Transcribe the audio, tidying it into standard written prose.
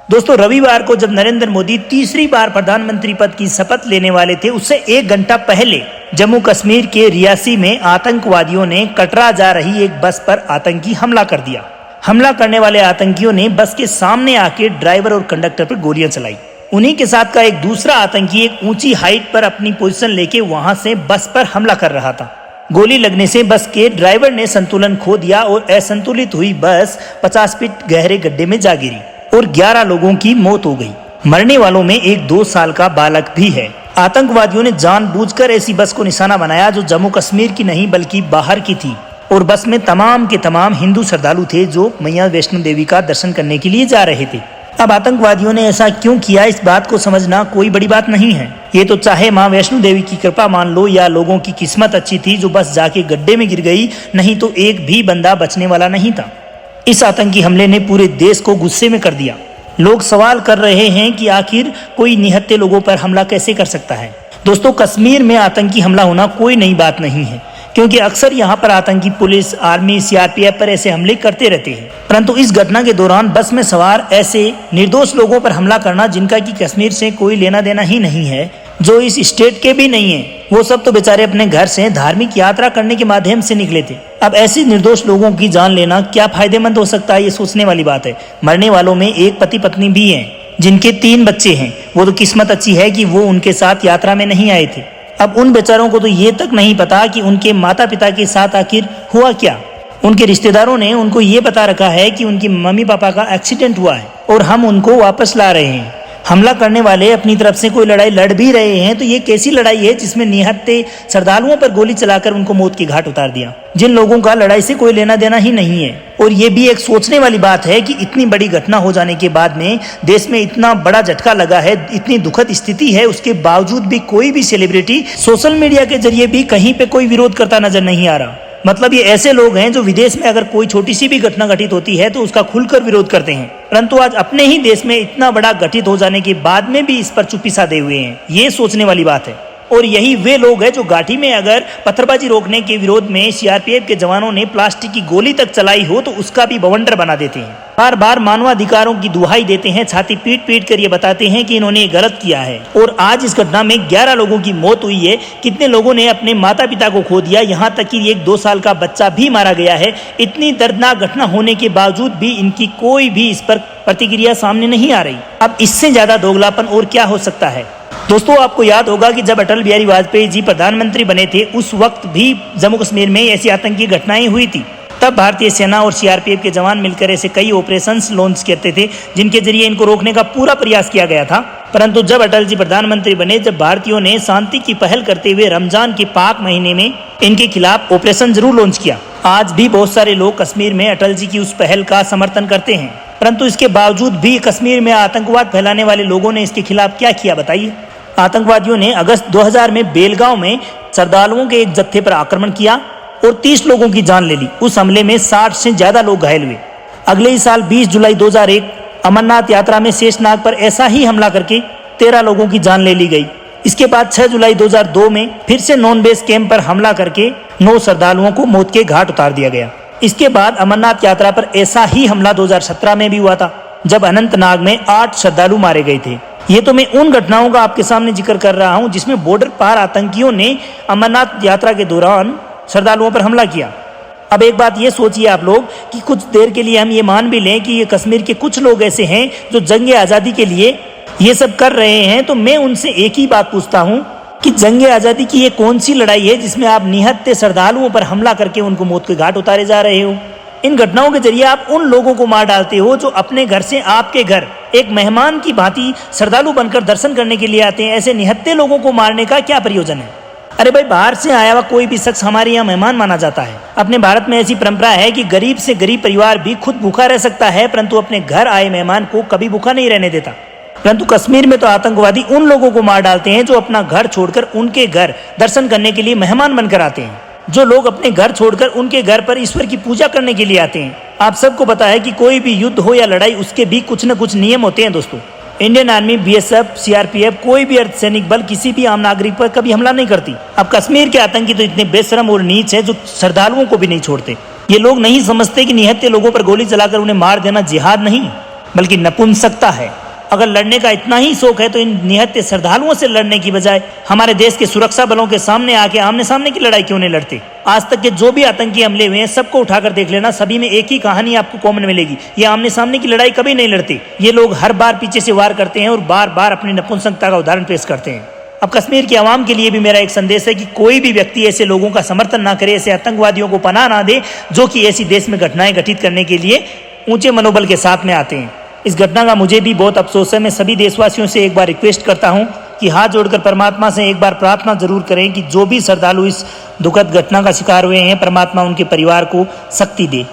दोस्तों, रविवार को जब नरेंद्र मोदी तीसरी बार प्रधानमंत्री पद की शपथ लेने वाले थे, उससे 1 घंटा पहले जम्मू कश्मीर के रियासी में आतंकवादियों ने कटरा जा रही एक बस पर आतंकी हमला कर दिया। हमला करने वाले आतंकियों ने बस के सामने आके ड्राइवर और कंडक्टर पर गोलियां चलाई। उन्हीं के साथ का एक दूसरा आतंकी एक ऊंची हाइट पर अपनी पोजीशन लेके वहां से बस पर हमला कर रहा था। गोली लगने से बस के ड्राइवर ने संतुलन खो दिया और असंतुलित हुई बस 50 फीट गहरे गड्ढे में जा गिरी और 11 लोगों की मौत हो गई। मरने वालों में एक 2 साल का बालक भी है। आतंकवादियों ने जानबूझकर ऐसी बस को निशाना बनाया जो जम्मू कश्मीर की नहीं बल्कि बाहर की थी, और बस में तमाम के तमाम हिंदू श्रद्धालु थे जो मैया वैष्णो देवी का दर्शन करने के लिए जा रहे थे। अब आतंकवादियों ने ऐसा क्यों किया, इस बात को समझना कोई बड़ी बात नहीं है। ये तो चाहे माँ वैष्णो देवी की कृपा मान लो या लोगों की किस्मत अच्छी थी जो बस जाके गड्ढे में गिर गई, नहीं तो एक भी बंदा बचने वाला नहीं था। इस आतंकी हमले ने पूरे देश को गुस्से में कर दिया। लोग सवाल कर रहे हैं कि आखिर कोई निहत्थे लोगों पर हमला कैसे कर सकता है। दोस्तों, कश्मीर में आतंकी हमला होना कोई नई बात नहीं है, क्योंकि अक्सर यहाँ पर आतंकी पुलिस, आर्मी, सीआरपीएफ पर ऐसे हमले करते रहते हैं। परंतु इस घटना के दौरान बस में सवार ऐसे निर्दोष लोगों पर हमला करना जिनका कि कश्मीर से कोई लेना देना ही नहीं है, जो इस स्टेट के भी नहीं है, वो सब तो बेचारे अपने घर से धार्मिक यात्रा करने के माध्यम से निकले थे। अब ऐसे निर्दोष लोगों की जान लेना क्या फायदेमंद हो सकता है, ये सोचने वाली बात है। मरने वालों में एक पति पत्नी भी हैं जिनके 3 बच्चे हैं। वो तो किस्मत अच्छी है कि वो उनके साथ यात्रा में नहीं आए थे। अब उन बेचारों को तो ये तक नहीं पता कि उनके माता पिता के साथ आखिर हुआ क्या। उनके रिश्तेदारों ने उनको ये बता रखा है कि उनके मम्मी पापा का एक्सीडेंट हुआ है और हम उनको वापस ला रहे हैं। हमला करने वाले अपनी तरफ से कोई लड़ाई लड़ भी रहे हैं तो ये कैसी लड़ाई है जिसमें निहत्थे श्रद्धालुओं पर गोली चलाकर उनको मौत की घाट उतार दिया, जिन लोगों का लड़ाई से कोई लेना देना ही नहीं है। और ये भी एक सोचने वाली बात है कि इतनी बड़ी घटना हो जाने के बाद में देश में इतना बड़ा झटका लगा है, इतनी दुखद स्थिति है, उसके बावजूद भी कोई भी सेलिब्रिटी सोशल मीडिया के जरिए भी कहीं पे कोई विरोध करता नजर नहीं आ रहा। मतलब ये ऐसे लोग हैं जो विदेश में अगर कोई छोटी सी भी घटना घटित होती है तो उसका खुलकर विरोध करते हैं, परंतु आज अपने ही देश में इतना बड़ा घटित हो जाने के बाद में भी इस पर चुप्पी साधे हुए हैं। ये सोचने वाली बात है। और यही वे लोग हैं जो घाटी में अगर पत्थरबाजी रोकने के विरोध में सीआरपीएफ के जवानों ने प्लास्टिक की गोली तक चलाई हो तो उसका भी बवंडर बना देते हैं। बार बार मानवाधिकारों की दुहाई देते हैं, छाती पीट पीट कर ये बताते हैं कि इन्होंने गलत किया है। और आज इस घटना में 11 लोगों की मौत हुई है। कितने लोगों ने अपने माता पिता को खो दिया, यहाँ तक कि एक 2 साल का बच्चा भी मारा गया है। इतनी दर्दनाक घटना होने के बावजूद भी इनकी कोई भी इस पर प्रतिक्रिया सामने नहीं आ रही। अब इससे ज्यादा दोगलापन और क्या हो सकता है। दोस्तों, आपको याद होगा कि जब अटल बिहारी वाजपेयी जी प्रधानमंत्री बने थे उस वक्त भी जम्मू कश्मीर में ऐसी आतंकी घटनाएं हुई थी। तब भारतीय सेना और सीआरपीएफ के जवान मिलकर ऐसे कई ऑपरेशंस लॉन्च करते थे जिनके जरिए इनको रोकने का पूरा प्रयास किया गया था। परंतु जब अटल जी प्रधानमंत्री बने, जब भारतीयों ने शांति की पहल करते हुए रमजान के पाक महीने में इनके खिलाफ ऑपरेशन जरूर लॉन्च किया। आज भी बहुत सारे लोग कश्मीर में अटल जी की उस पहल का समर्थन करते हैं, परंतु इसके बावजूद भी कश्मीर में आतंकवाद फैलाने वाले लोगों ने इसके खिलाफ क्या किया बताइए। आतंकवादियों ने अगस्त 2000 में बेलगांव में श्रद्धालुओं के एक जत्थे पर आक्रमण किया और 30 लोगों की जान ले ली। उस हमले में 60 से ज्यादा लोग घायल हुए। अगले ही साल 20 जुलाई 2001 अमरनाथ यात्रा में शेषनाग पर ऐसा ही हमला करके 13 लोगों की जान ले ली गई। इसके बाद 6 जुलाई 2002 में फिर से नॉन बेस कैंप पर हमला करके 9 श्रद्धालुओं को मौत के घाट उतार दिया गया। इसके बाद अमरनाथ यात्रा पर ऐसा ही हमला 2017 में भी हुआ था, जब अनंतनाग में 8 श्रद्धालु मारे गए थे। ये तो मैं उन घटनाओं का आपके सामने जिक्र कर रहा हूं जिसमें बॉर्डर पार आतंकियों ने अमरनाथ यात्रा के दौरान श्रद्धालुओं पर हमला किया। अब एक बात ये सोचिए आप लोग कि कुछ देर के लिए हम ये मान भी लें कि ये कश्मीर के कुछ लोग ऐसे हैं जो जंग आज़ादी के लिए ये सब कर रहे हैं, तो मैं उनसे एक ही बात पूछता हूं कि जंग आज़ादी की ये कौन सी लड़ाई है जिसमें आप निहत्थे श्रद्धालुओं पर हमला करके उनको मौत के घाट उतारे जा रहे हो। इन घटनाओं के जरिए आप उन लोगों को मार डालते हो जो अपने घर से आपके घर एक मेहमान की भांति श्रद्धालु बनकर दर्शन करने के लिए आते हैं। ऐसे निहत्थे लोगों को मारने का क्या प्रयोजन है। अरे भाई, बाहर से आया हुआ कोई भी शख्स हमारे यहाँ मेहमान माना जाता है। अपने भारत में ऐसी परंपरा है कि गरीब से गरीब परिवार भी खुद भूखा रह सकता है, परंतु अपने घर आए मेहमान को कभी भूखा नहीं रहने देता। परंतु कश्मीर में तो आतंकवादी उन लोगों को मार डालते हैं जो अपना घर छोड़कर उनके घर दर्शन करने के लिए मेहमान बनकर आते हैं, जो लोग अपने घर छोड़कर उनके घर पर ईश्वर की पूजा करने के लिए आते हैं। आप सबको पता है कि कोई भी युद्ध हो या लड़ाई, उसके भी कुछ न कुछ नियम होते हैं दोस्तों। इंडियन आर्मी, बीएसएफ, सीआरपीएफ, कोई भी अर्धसैनिक बल किसी भी आम नागरिक पर कभी हमला नहीं करती। अब कश्मीर के आतंकी तो इतने बेशरम और नीच हैं जो श्रद्धालुओं को भी नहीं छोड़ते। ये लोग नहीं समझते कि निहत्थे लोगों पर गोली चलाकर उन्हें मार देना जिहाद नहीं, बल्कि नपुंसकता है। अगर लड़ने का इतना ही शौक है तो इन निहत्थे श्रद्धालुओं से लड़ने की बजाय हमारे देश के सुरक्षा बलों के सामने आके आमने सामने की लड़ाई क्यों नहीं लड़ते। आज तक के जो भी आतंकी हमले हुए हैं सबको उठाकर देख लेना, सभी में एक ही कहानी आपको कॉमन मिलेगी, ये आमने सामने की लड़ाई कभी नहीं लड़ते। ये लोग हर बार पीछे से वार करते हैं और बार बार अपनी नपुंसकता का उदाहरण पेश करते हैं। अब कश्मीर के आवाम के लिए भी मेरा एक संदेश है कि कोई भी व्यक्ति ऐसे लोगों का समर्थन ना करे, ऐसे आतंकवादियों को पनाह ना दे जो कि ऐसी देश में घटनाएं घटित करने के लिए ऊंचे मनोबल के साथ में आते हैं। इस घटना का मुझे भी बहुत अफसोस है। मैं सभी देशवासियों से एक बार रिक्वेस्ट करता हूं कि हाथ जोड़कर परमात्मा से एक बार प्रार्थना जरूर करें कि जो भी श्रद्धालु इस दुखद घटना का शिकार हुए हैं, परमात्मा उनके परिवार को शक्ति दे।